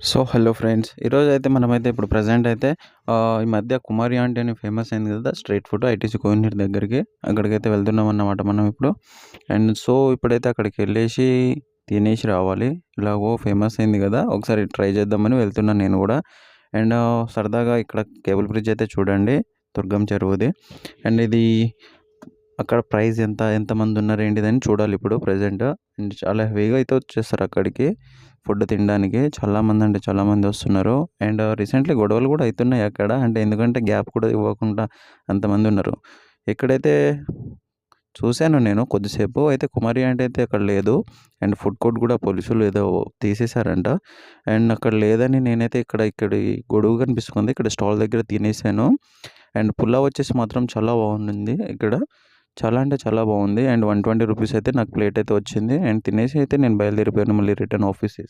Hello friends. ఈరోజైతే మనమైతే ఇప్పుడు ప్రెజెంట్ అయితే ఈ మధ్య కుమారి ఆంటీ అని ఫేమస్ అయింది కదా! స్ట్రీట్ ఫుడ్ ఐటీసీ కోహినూర్ దగ్గరికి. అక్కడికైతే వెళ్తున్నామన్నమాట మనం ఇప్పుడు. ఇప్పుడైతే అక్కడికెళ్ళేసి తినేసి రావాలి. ఇలాగో ఫేమస్ అయింది కదా! ఒకసారి ట్రై చేద్దామని వెళ్తున్నాను నేను కూడా. సరదాగా ఇక్కడ కేబుల్ బ్రిడ్జ్ అయితే చూడండి. దుర్గం చెరువుది. ఇది అక్కడ ప్రైస్ ఎంతమంది ఉన్నారు ఏంటిదని చూడాలి ఇప్పుడు ప్రెజెంట్. చాలా హెవీగా అయితే వచ్చేస్తారు అక్కడికి ఫుడ్ తినడానికి. చాలామంది అంటే చాలామంది వస్తున్నారు. రీసెంట్లీ గొడవలు కూడా అవుతున్నాయి అక్కడ. ఎందుకంటే గ్యాప్ కూడా ఇవ్వకుండా అంతమంది ఉన్నారు. ఇక్కడైతే చూశాను నేను కొద్దిసేపు. అయితే కుమారి ఆంటీ అయితే అక్కడ లేదు. ఫుడ్ కోర్ట్ కూడా పోలీసులు ఏదో తీసేశారంట. అక్కడ లేదని నేనైతే ఇక్కడి గొడుగు కనిపిస్తుంది. ఇక్కడ స్టాల్ దగ్గర తినేసాను. పులావ్ వచ్చేసి మాత్రం చాలా బాగుండింది ఇక్కడ. చాలా అంటే చాలా బాగుంది. 120 రూపీస్ అయితే నాకు ప్లేట్ అయితే వచ్చింది. తినేసి అయితే నేను బయలుదేరిపోయాను మళ్ళీ రిటర్న్ ఆఫీస్‌కి.